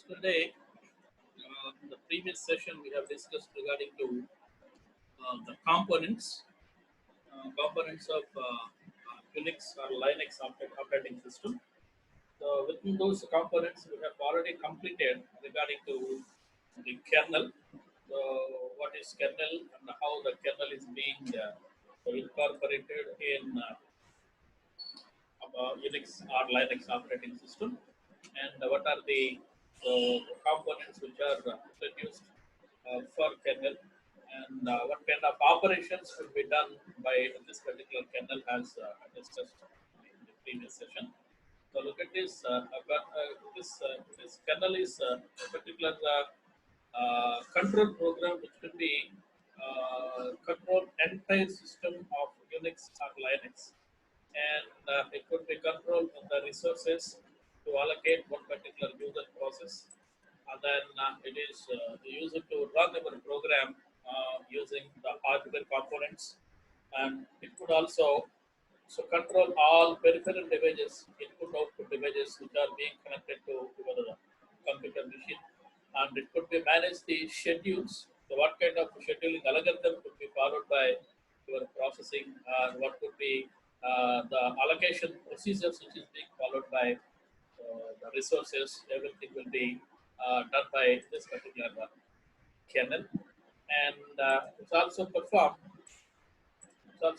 Today, in the previous session, we have discussed regarding to the components of Unix or Linux operating system. So within those components, we have already completed regarding to the kernel. So what is kernel and how the kernel is being incorporated in Unix or Linux operating system, and what are the components which are introduced for kernel, and what kind of operations will be done by this particular kernel as discussed in the previous session. So look at this. This kernel is a particular control program which will be control entire system of Unix or Linux, and it could be control of the resources to allocate one particular user process, and then it is used to run our program using the hardware components, and it could also control all peripheral devices, input output devices which are being connected to your computer machine, and it could be manage the schedules. So what kind of scheduling algorithm could be followed by your processing, and what could be the allocation procedures which is being followed by the resources. Everything will be done by this particular kernel, and it's also performed. So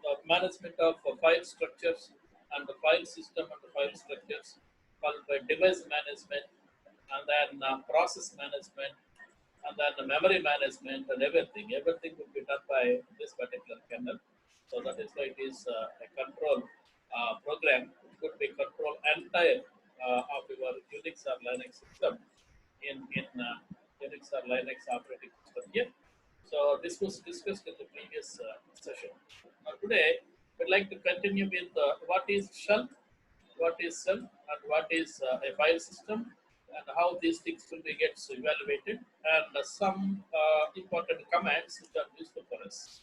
the management of file structures and the file system and the file structures, followed by device management, and then process management, and then the memory management, and everything. Everything will be done by this particular kernel. So that is why it is a control program. It could be control entire of your Unix or Linux system in Unix or Linux operating system here. So this was discussed in the previous session. Now today we'd like to continue with what is shell, and what is a file system, and how these things will be gets evaluated, and some important commands which are useful for us.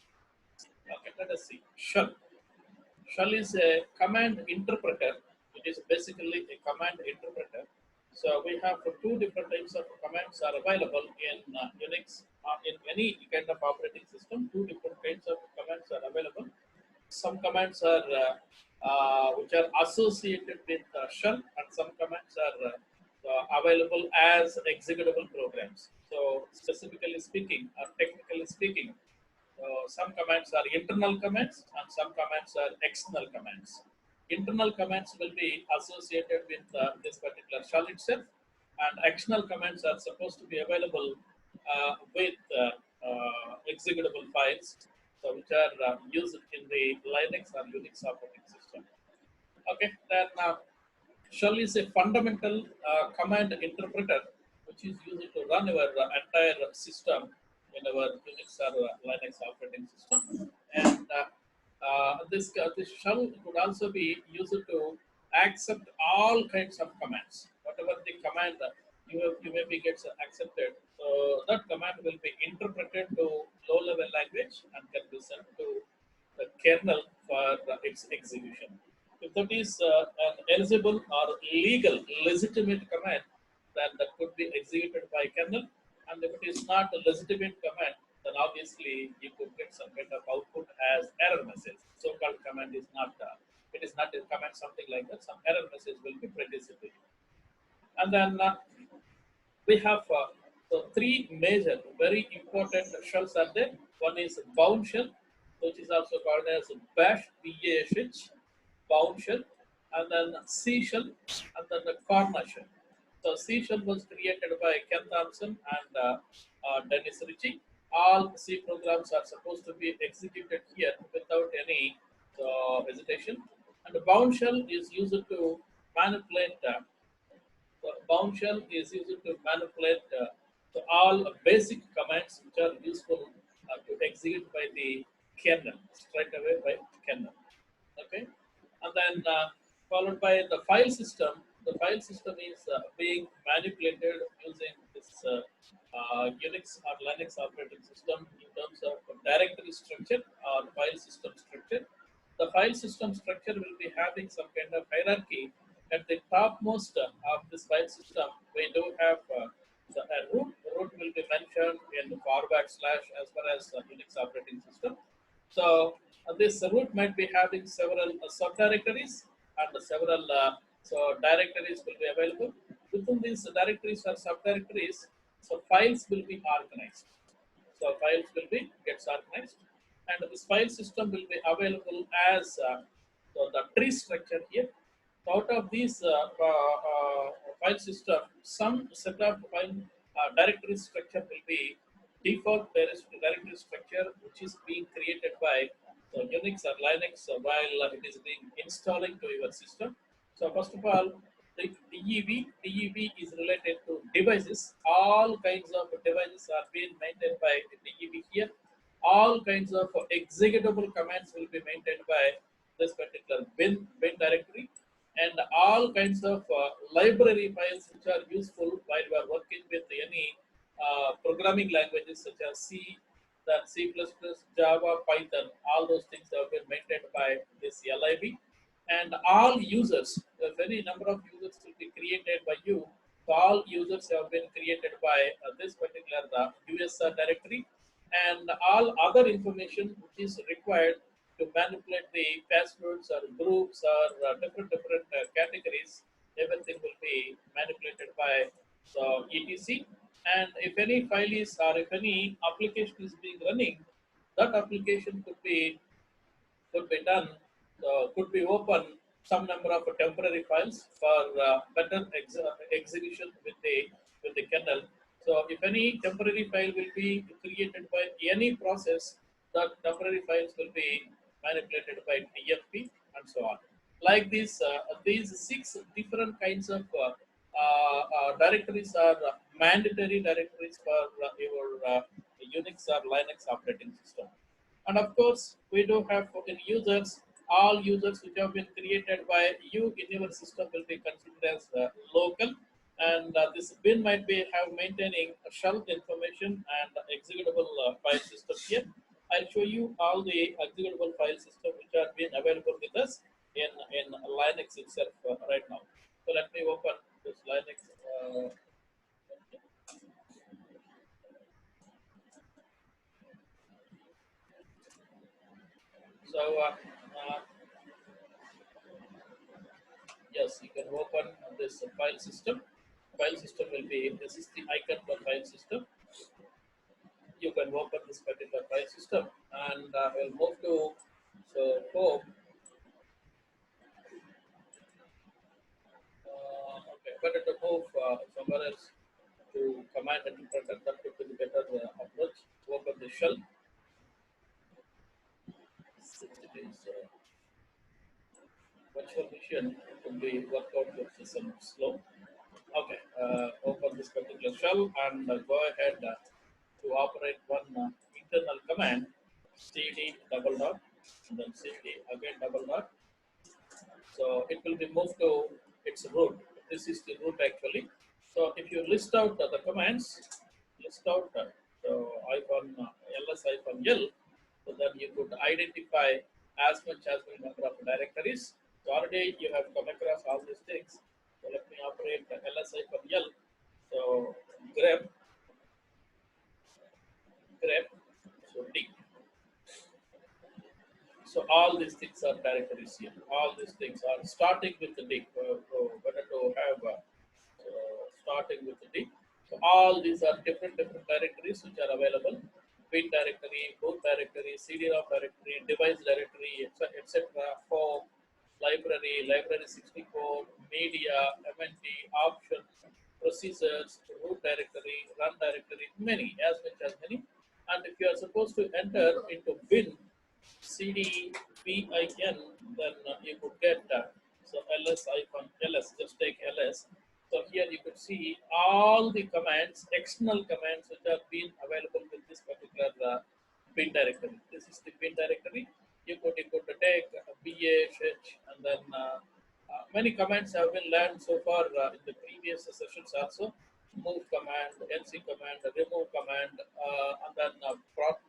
Okay, let us see. Shell is a command interpreter. It is basically a command interpreter. So we have two different types of commands are available in Unix or in any kind of operating system. Two different kinds of commands are available. Some commands are which are associated with shell, and some commands are available as executable programs. So specifically speaking, or technically speaking, some commands are internal commands and some commands are external commands. Internal commands will be associated with this particular shell itself, and external commands are supposed to be available with executable files, so which are used in the Linux or Unix operating system. Okay, then shell is a fundamental command interpreter which is used to run our entire system in our Unix or Linux operating system. And this shell could also be used to accept all kinds of commands. Whatever the command you may be gets accepted, so that command will be interpreted to low-level language and can be sent to the kernel for its execution. If that is an eligible or legal, legitimate command, then that could be executed by kernel. And if it is not a legitimate command, then obviously you could get some kind of output as error message. So-called command is not, it is not a command, something like that. Some error message will be produced. And then we have three major, very important shells are there. One is bound shell, which is also called as bash, BASH, bound shell, and then C shell, and then the corner shell. So C shell was created by Ken Thompson and Dennis Ritchie. All C programs are supposed to be executed here without any hesitation. And the bound shell is used to manipulate bound shell is used to manipulate all basic commands which are useful to execute by the kernel, straight away by kernel. Okay, and then followed by the file system. The file system is being manipulated using this Unix or Linux operating system in terms of directory structure or file system structure. The file system structure will be having some kind of hierarchy at the topmost of this file system, we do have a root. Root will be mentioned in the forward slash as far as Unix operating system. So this root might be having several subdirectories and several so directories will be available. Within these directories or subdirectories, so files will be organized. So files will be gets organized, and this file system will be available as so the tree structure here. So out of these file system, some set of file directory structure will be default directory structure, which is being created by so Unix or Linux while it is being installing to your system. So first of all, the DEV is related to devices. All kinds of devices are being maintained by the DEV here. All kinds of executable commands will be maintained by this particular bin directory, and all kinds of library files which are useful while we are working with any programming languages such as C, that C++, Java, Python. All those things have been maintained by this LIB, and all users, very number of users will be created by you. So all users have been created by this particular USR directory, and all other information which is required to manipulate the passwords or groups or different categories. Everything will be manipulated by the etc. And if any file is or if any application is being running, that application could be done, could be open some number of temporary files for better execution with the kernel. So if any temporary file will be created by any process, the temporary files will be manipulated by TFP and so on. Like these six different kinds of directories are mandatory directories for your Unix or Linux operating system. And of course, we do have in users, all users which have been created by you in your system will be considered as local. And this bin might be have maintaining shell information and executable file system here. I'll show you all the executable file system which are being available with us in Linux itself right now. So let me open this Linux. So yes, you can open this file system. File system will be, this is the icon for file system. You can open this particular file system, and we'll move to so home. Okay, better to move somewhere else to command interpreter. That would be the better approach. Open the shell. Since it is virtual machine, it will be worked out with some slow. Okay, open this particular shell and go ahead to operate one internal command, cd double dot, and then cd again double dot. So it will be moved to its root. This is the root actually. So if you list out the commands, list out so icon ls icon l, so then you could identify as much as the number of directories. So already you have come across all these things. So let me operate the ls icon l. So grep, so d. So all these things are directories here. All these things are starting with the D. Better to have starting with the D. So all these are different directories which are available. Bin directory, boot directory, CD-ROM directory, device directory, etc. Home, library 64, media, MNT, option, procedures, root directory, run directory, many, as much as many. And if you are supposed to enter into bin, CDBIN, then you could get so ls icon ls, just take ls. So here you could see all the commands, external commands which are being available with this particular bin directory. This is the bin directory. You could take bash, and then many commands have been learned so far in the previous sessions also. Move command, nc command, remove command, and then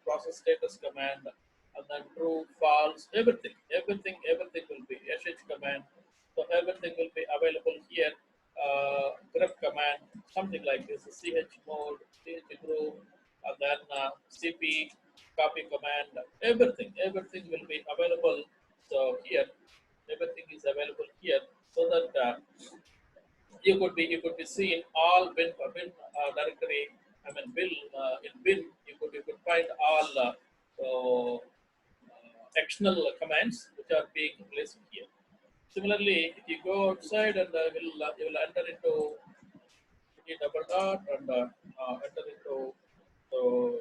process status command, and then true, false, everything will be sh command. So everything will be available command, everything will be available. So here, everything is available here, so that you could be seeing all bin directory. I mean, in bin you could find all external commands which are being placed here. Similarly, if you go outside and you will enter into cd double dot and enter into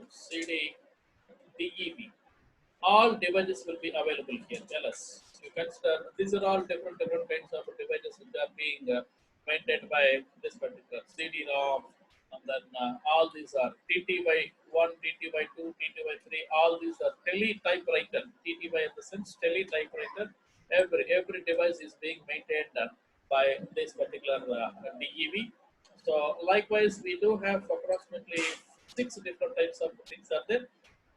cd dev, all devices will be available here. Tell us. You consider these are all different kinds of devices which are being maintained by this particular CD-ROM, and then all these are TTY1, TTY2, TTY3. All these are tele typewriter. TTY in the sense tele typewriter. Every device is being maintained by this particular DEV. So likewise, we do have approximately six different types of things are there.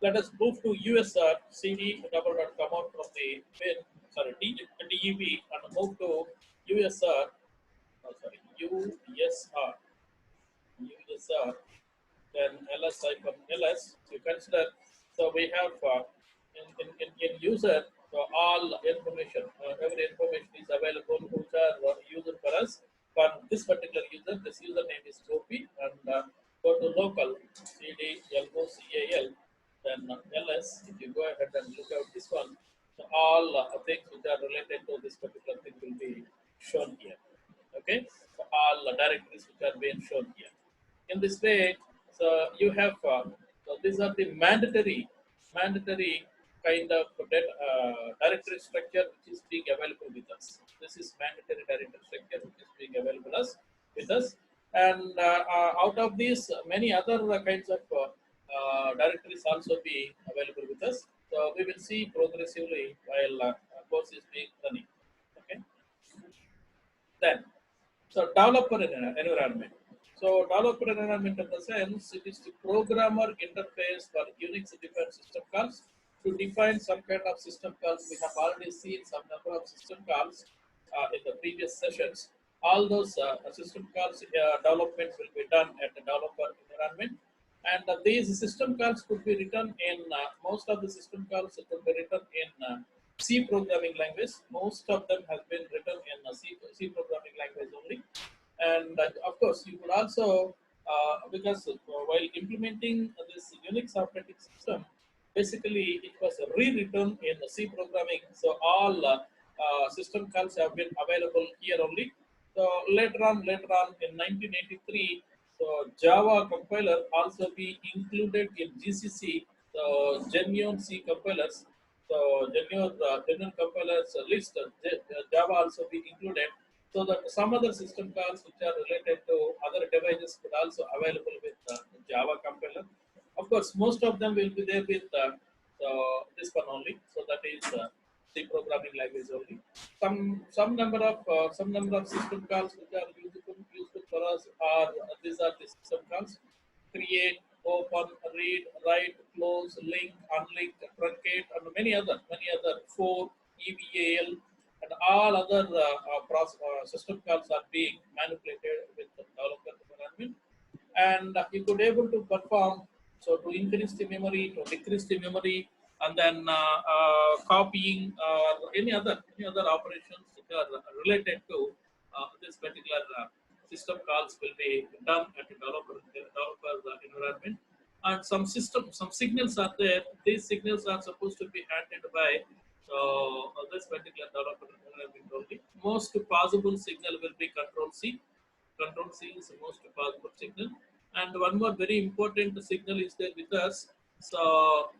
Let us move to USR CD double dot come out from the bin, sorry, DEV, and move to USR, sorry, USR, then ls icon ls. You consider, so we have in user, so all information, every information is available which are user for us. For this particular user, this username is Gopi, and go to local cd local, then ls. If you go ahead and look at this one, so all things which are related to this particular thing will be shown here. Okay, so all directories which are being shown here. In this way, so you have so these are the mandatory kind of directory structure which is being available with us. This is mandatory directory structure which is being available with us, and out of these, many other kinds of directories also be available with us. So we will see progressively while course is being running. Okay, then so developer environment. So developer environment in the sense it is the programmer interface for Unix different system calls to define some kind of system calls. We have already seen some number of system calls in the previous sessions. All those system calls development will be done at the developer environment, and these system calls could be written in most of the system calls could be written in C programming language. Most of them has been written in C programming language only. And of course, you could also, because while implementing this Unix operating system, basically it was rewritten in C programming. So all system calls have been available here only. So later on in 1983, so Java compiler also be included in GCC, so genuine C compilers. So genuine compilers list, Java also be included, so that some other system calls which are related to other devices could also available with Java compiler. Of course, most of them will be there with this one only. So that is C programming language only. Some number of system calls which are useful for us are these are the system calls: create, open, read, write, close, link, unlink, truncate, and many other for EVAL, and all other system calls are being manipulated with the developer environment. And you could able to perform, so to increase the memory, to decrease the memory, and then copying any other operations that are related to this particular system calls will be done at the developer environment. And some signals are there. These signals are supposed to be handled by this particular developer environment only. Most possible signal will be control C. Control C is the most powerful signal. And one more very important signal is there with us. So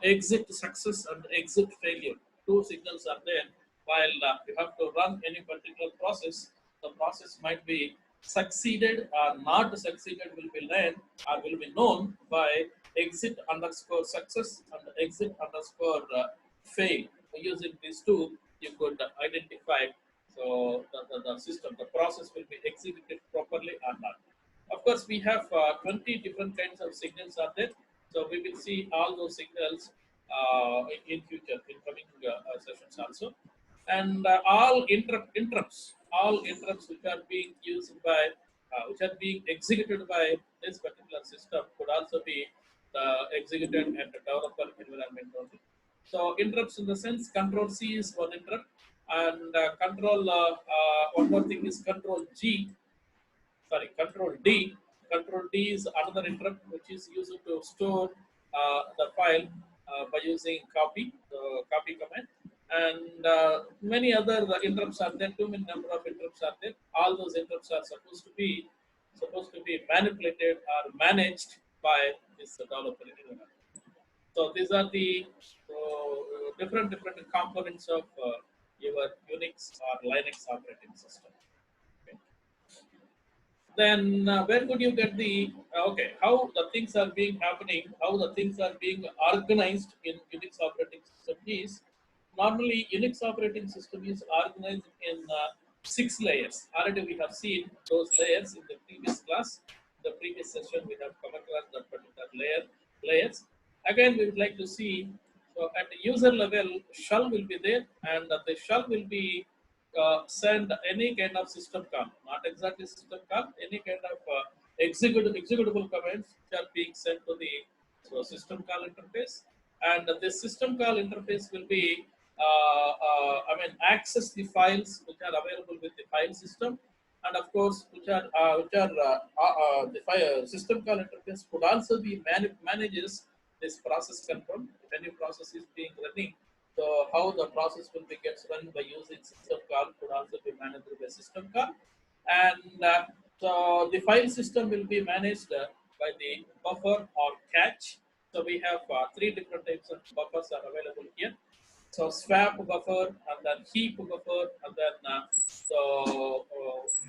exit success and exit failure. Two signals are there. While you have to run any particular process, the process might be succeeded or not succeeded will be learned or will be known by exit underscore success and exit underscore fail. Using these two, you could identify, so the system, the process will be executed properly or not. Of course, we have 20 different kinds of signals are there. So we will see all those signals in future, in coming sessions also. And all interrupts which are being used by, which are being executed by this particular system could also be executed at the developer environment only. So interrupts in the sense control C is one interrupt, and control one more thing is control G, sorry, control D. Control D is another interrupt which is used to store the file by using copy, the copy command, and many other interrupts are there. Too many number of interrupts are there. All those interrupts are supposed to be manipulated or managed by this developer environment. So these are the different components of your Unix or Linux operating system. Okay. Then where could you get the okay, how the things are being happening, how the things are being organized in Unix operating system is normally Unix operating system is organized in 6 layers. Already we have seen those layers in the previous class. The previous session we have come across that particular layers. Again, we would like to see, so at the user level, shell will be there, and the shell will be send any kind of system call, not exactly system call, any kind of executable commands which are being sent to the system call interface, and this system call interface will be, access the files which are available with the file system, and of course, the file system call interface could also be manages this process control. If any process is being running, so how the process will be gets run by using system call could also be managed by system call, and so the file system will be managed by the buffer or cache. So we have three different types of buffers are available here. So swap buffer, and then heap buffer, and then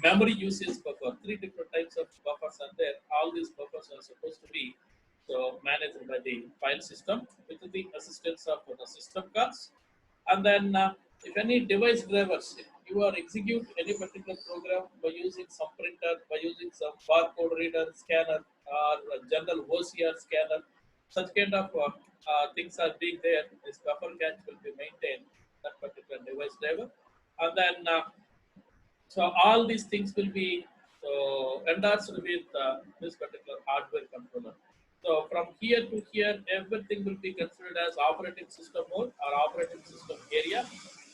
memory usage buffer. Three different types of buffers are there. All these buffers are supposed to be managed by the file system with the assistance of the system calls. And then if any device drivers, if you are execute any particular program by using some printer, by using some barcode reader, scanner, or general OCR scanner, such kind of things are being there. This buffer cache will be maintained that particular device driver, and then so all these things will be endorsed with this particular hardware controller. So from here to here, everything will be considered as operating system mode or operating system area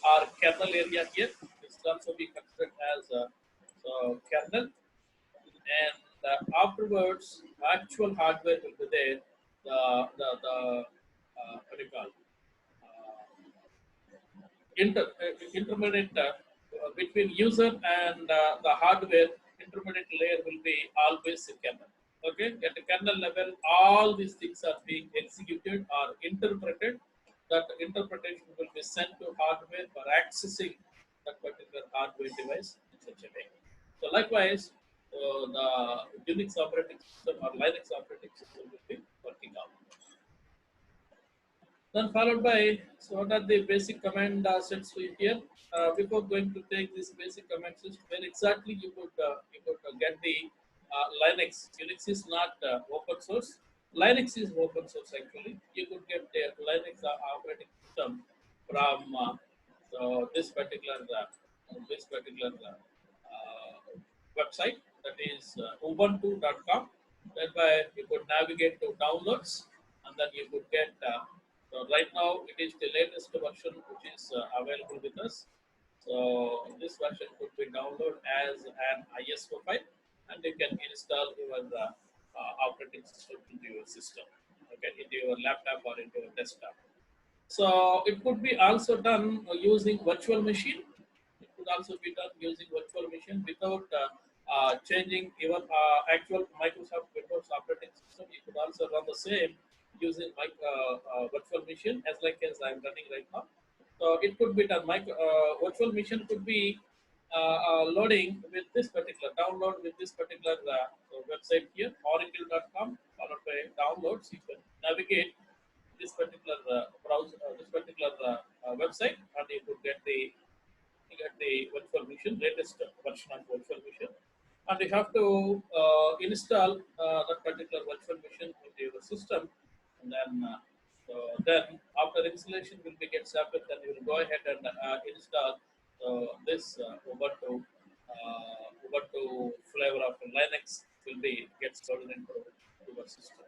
or kernel area here. This will also be considered as kernel. And afterwards, actual hardware will be there. What do you call? Intermediate between user and the hardware, intermediate layer will be always a kernel. Okay, at the kernel level, all these things are being executed or interpreted. That interpretation will be sent to hardware for accessing that particular hardware device in such a way. So likewise, the Unix operating system or Linux operating system will be working out. Then followed by, so what are the basic command sets we here? Before going to take this basic command set, where exactly you could get the Linux. Unix is not open source. Linux is open source actually. You could get the Linux operating system from this particular website, that is ubuntu.com. Thereby you could navigate to downloads, and then you could get so right now it is the latest version which is available with us. So this version could be downloaded as an ISO file, and you can install your operating system into your system, okay, into your laptop or into your desktop. So it could be also done using virtual machine. It could also be done using virtual machine without changing your actual Microsoft Windows operating system. You could also run the same using virtual machine as I'm running right now. So it could be done. Virtual machine could be loading with this particular download with this particular website here, oracle.com, followed by downloads. You can navigate this particular website, and you could get the virtual machine, latest version of virtual machine, and you have to install that particular virtual machine into your system, and then after installation will be get started, then you will go ahead and install this Ubuntu flavor of Linux will be gets loaded into your system.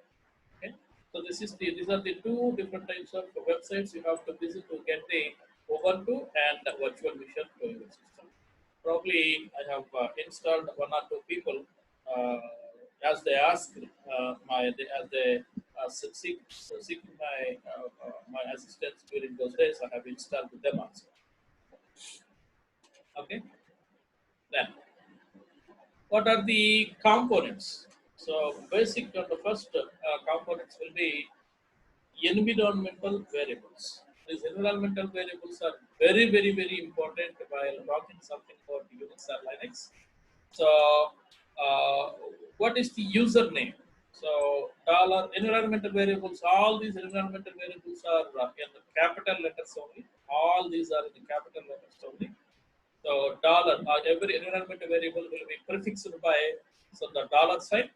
Okay. So these are the two different types of websites you have to visit to get the Ubuntu and virtual machine to your system. Probably I have installed one or two people uh, as they ask as they seek my assistance during those days. I have installed with them also. Okay, then what are the components? So basic on the first components will be environmental variables. These environmental variables are very important while talking something about Unix or Linux. So, uh, what is the username? So, dollar environmental variables. All these environmental variables are in the capital letters only. All these are in the capital letters only. So dollar, every environment variable will be prefixed by the dollar sign.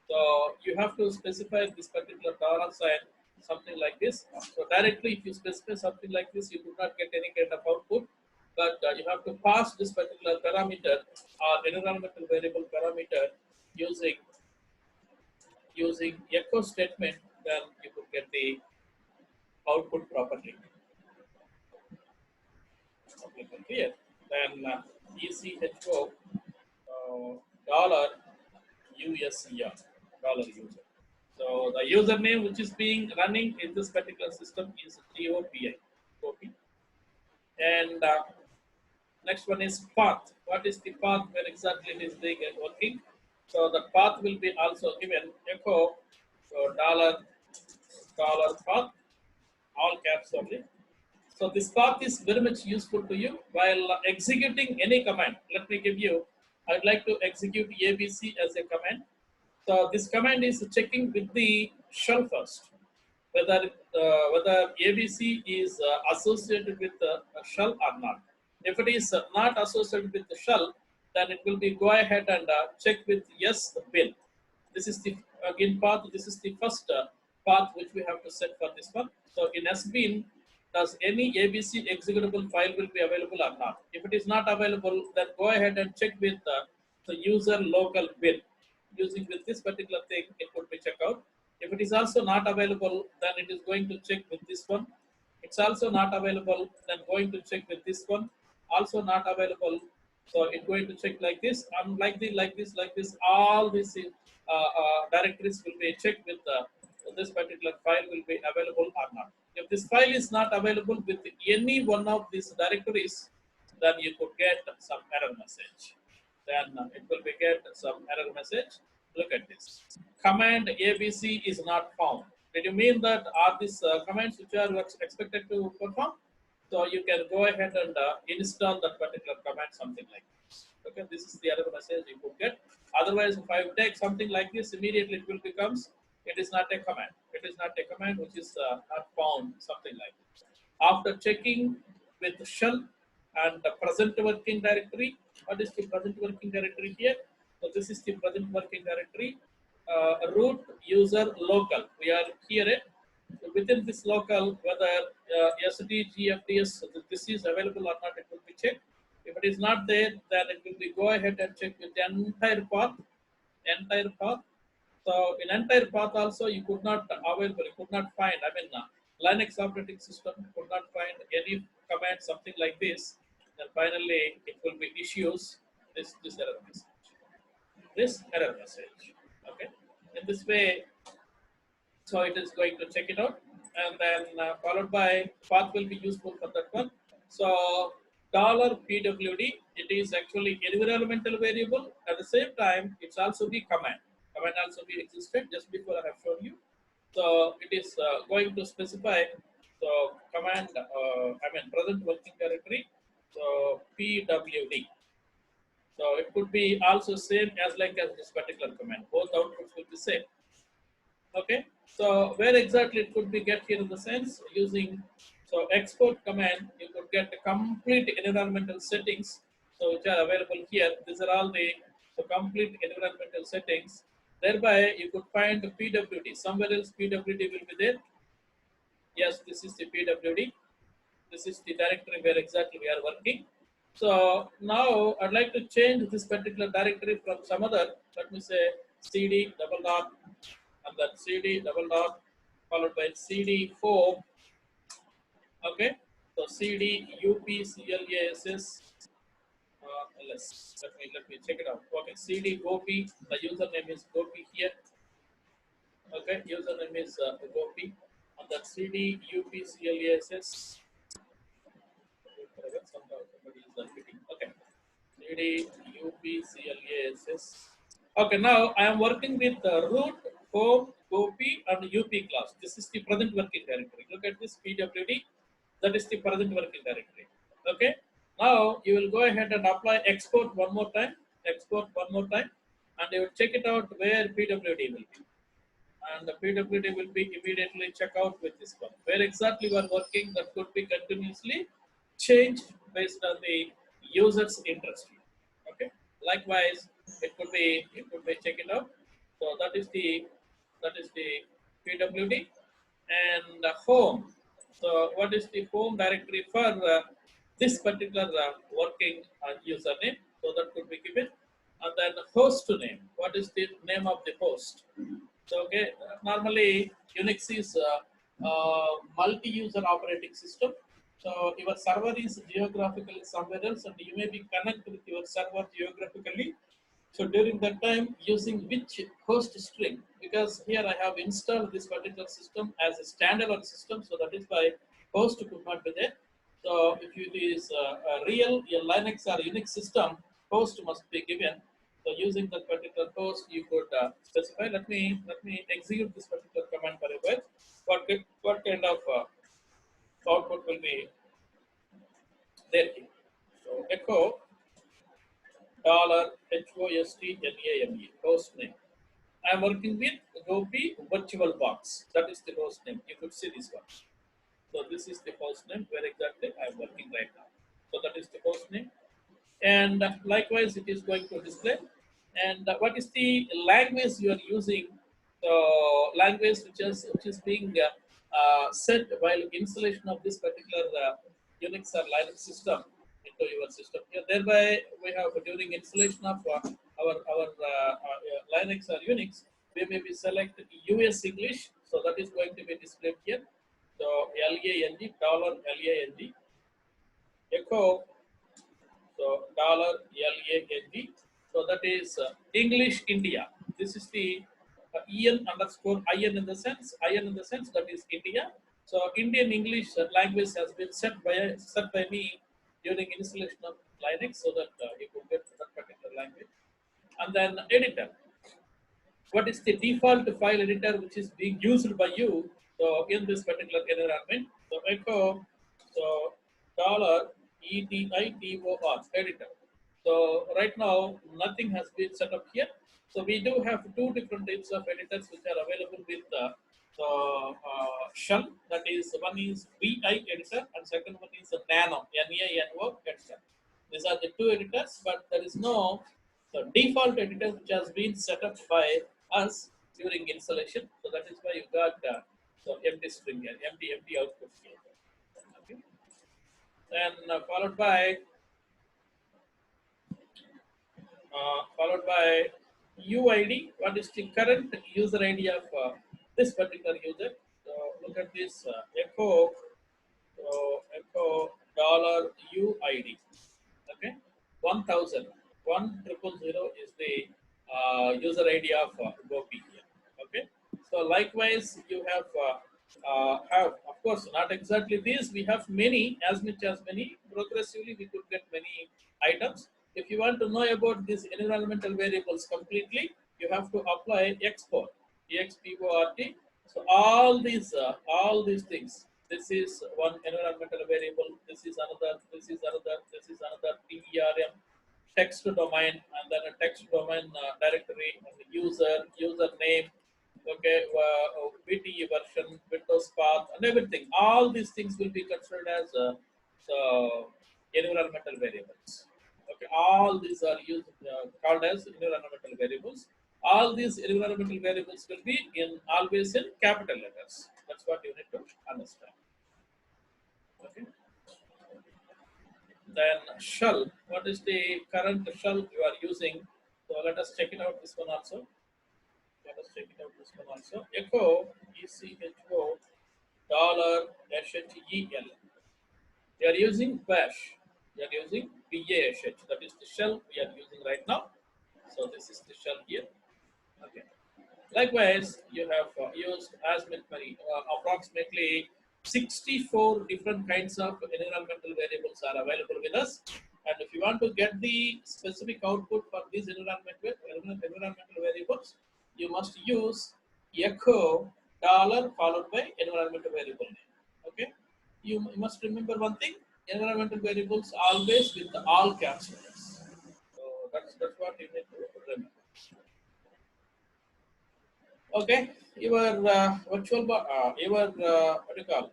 So you have to specify this particular dollar sign, something like this. So directly, if you specify something like this, you do not get any kind of output. But you have to pass this particular parameter or environmental variable parameter using echo statement. Then you could get the output properly. Okay, clear. Then ECHO dollar USER, dollar user. So the username which is being running in this particular system is GOPI. GOPI. And next one is path. What is the path where exactly it is being working? So the path will be also given echo so dollar path, all caps only. So this path is very much useful to you while executing any command. Let me give you, I'd like to execute ABC as a command. So this command is checking with the shell first, whether ABC is associated with a shell or not. If it is not associated with the shell, then it will be go ahead and check with yes bin. This is the again path. This is the first path which we have to set for this one. So in SBin, does any ABC executable file will be available or not? If it is not available, then go ahead and check with the user local bin. Using with this particular thing, it would be check out. If it is also not available, then it is going to check with this one. It's also not available, then going to check with this one. Also not available, so it's going to check like this. And like this, all these directories will be checked with this particular file will be available or not. If this file is not available with any one of these directories, then you could get some error message. Then it will be get some error message. Look at this. Command ABC is not found. Did you mean that are these commands which are expected to perform? So you can go ahead and install that particular command, something like this. Okay, this is the error message you could get. Otherwise, if I take something like this, immediately it will becomes it is not a command. It is not a command which is not found, something like this. After checking with shell and the present working directory, what is the present working directory here? So this is the present working directory. Root user local. We are here. So within this local, whether SDGFDS this is available or not, it will be checked. If it is not there, then it will be go ahead and check with the entire path. Entire path. So in entire path also you could not available, you could not find. I mean, Linux operating system could not find any command something like this. Then finally it will be issues this error message. This error message. Okay. In this way, so it is going to check it out, and then followed by path will be useful for that one. So dollar $PWD, it is actually environmental variable. At the same time, it's also the command. Command also be existed just before I have shown you. So it is going to specify so command. I mean present working directory. So PWD. So it could be also same as like as this particular command. Both outputs will be same. Okay, so where exactly it could be get here in the sense using so export command, you could get the complete environmental settings. So which are available here. These are all the so complete environmental settings. Thereby you could find the PWD. Somewhere else PWD will be there. Yes, this is the PWD. This is the directory where exactly we are working. So now I'd like to change this particular directory from some other. Let me say cd double dot and then cd double dot followed by CD home. Okay, so CD UPCLASS ls. Let me check it out. Okay, CD Gopi. The username is Gopi here. Okay, username is Gopi, and that CD UPCLASS. Somebody is repeating. Okay, CD UPCLASS. Okay, now I am working with root, home, Gopi, and UP class. This is the present working directory. Look at this PWD. That is the present working directory. Okay. Now you will go ahead and apply export one more time. Export one more time, and you will check it out where PWD will be. And the PWD will be immediately check out with this one. Where exactly you are working, that could be continuously changed based on the user's interest. Okay. Likewise, it could be check it out. So that is the PWD and the home. So what is the home directory for this particular working username? So that could be given. And then host name. What is the name of the host? So, okay, normally Unix is multi-user operating system. So your server is geographically somewhere else, and you may be connected with your server geographically. So during that time, using which host string? Because here I have installed this particular system as a standalone system, so that is why host could not be there. So if it is a real a Linux or Unix system, host must be given. So using that particular host, you could specify. Let me execute this particular command very well. What kind of output will be there? So echo $HOSTNAME host name. I am working with Gopi virtual box. That is the host name. You could see this one. So this is the host name where exactly I am working right now. So that is the host name. And likewise it is going to display. And what is the language you are using? The language which is being set while installation of this particular Unix or Linux system into your system. Here, thereby we have during installation of our Linux or Unix, we may be select US English, so that is going to be displayed here. So LANG $LANG echo, so $LANG. So that is English India. This is the EN underscore IN in the sense that is India. So Indian English language has been set by me during installation of Linux, so that you could get that particular language. And then editor. What is the default file editor which is being used by you? So in this particular environment, so echo, so $EDITOR editor. So right now nothing has been set up here. So we do have two different types of editors which are available with the shell. That is, one is VI editor and second one is a nano NANO editor. These are the two editors, but there is no the default editor which has been set up by us during installation. So that is why you got the empty string here, empty output here. Okay. Then followed by UID. What is the current user ID of this particular user? So look at this echo. So echo $UID. Okay, 1000 is the user ID of Gopi here. Okay, so likewise you have of course not exactly these. We have many, as much as many. Progressively we could get many items. If you want to know about these environmental variables completely, you have to apply export, export. So all these things. This is one environmental variable. This is another. This is another. This is another TERM text domain, and then a text domain directory and the user name. Okay, VTE version, Windows path, and everything. All these things will be considered as the environmental variables. Okay, all these are used called as environmental variables. All these environmental variables will be in always in capital letters. That's what you need to understand. Okay. Then shell. What is the current shell you are using? So let us check it out. This one also. Let's check it out. This one also. Echo ECHO dollar SHEL. We are using bash. We are using BASH. That is the shell we are using right now. So this is the shell here. Okay. Likewise, you have used as many approximately 64 different kinds of environmental variables are available with us. And if you want to get the specific output for these environmental variables, you must use echo dollar followed by environmental variable name. Okay. You must remember one thing: environmental variables always with the all caps letters. So that's what you need to remember. Okay, your what do you call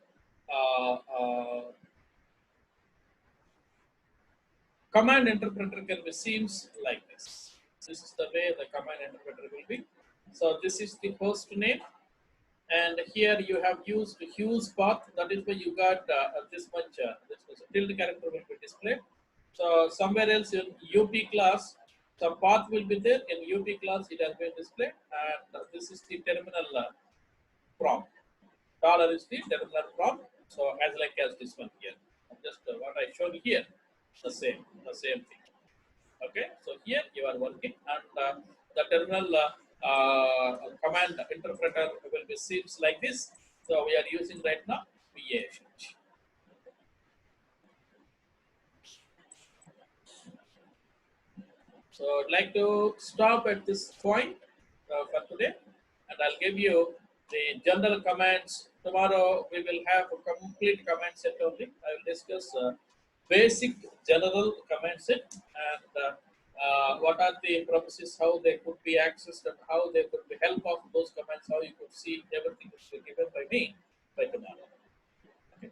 command interpreter can be seems like this. This is the way the command interpreter will be. So this is the host name, and here you have used Hugh's path. That is why you got this much tilde character will be displayed. So somewhere else in UP class, some path will be there. In UP class, it has been displayed, and this is the terminal prompt. Dollar is the terminal prompt. So as like as this one here, just what I showed here, the same thing. Okay, so here you are working, and the terminal command interpreter will be seems like this. So we are using right now VASH. So I'd like to stop at this point for today, and I'll give you the general commands. Tomorrow we will have a complete command set only. I will discuss basic general command set, and what are the purposes, how they could be accessed, and how they could be help of those commands, how you could see everything is given by me by tomorrow. Okay.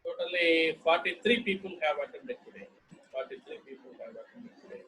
Totally 43 people have attended today. 43 people have attended today.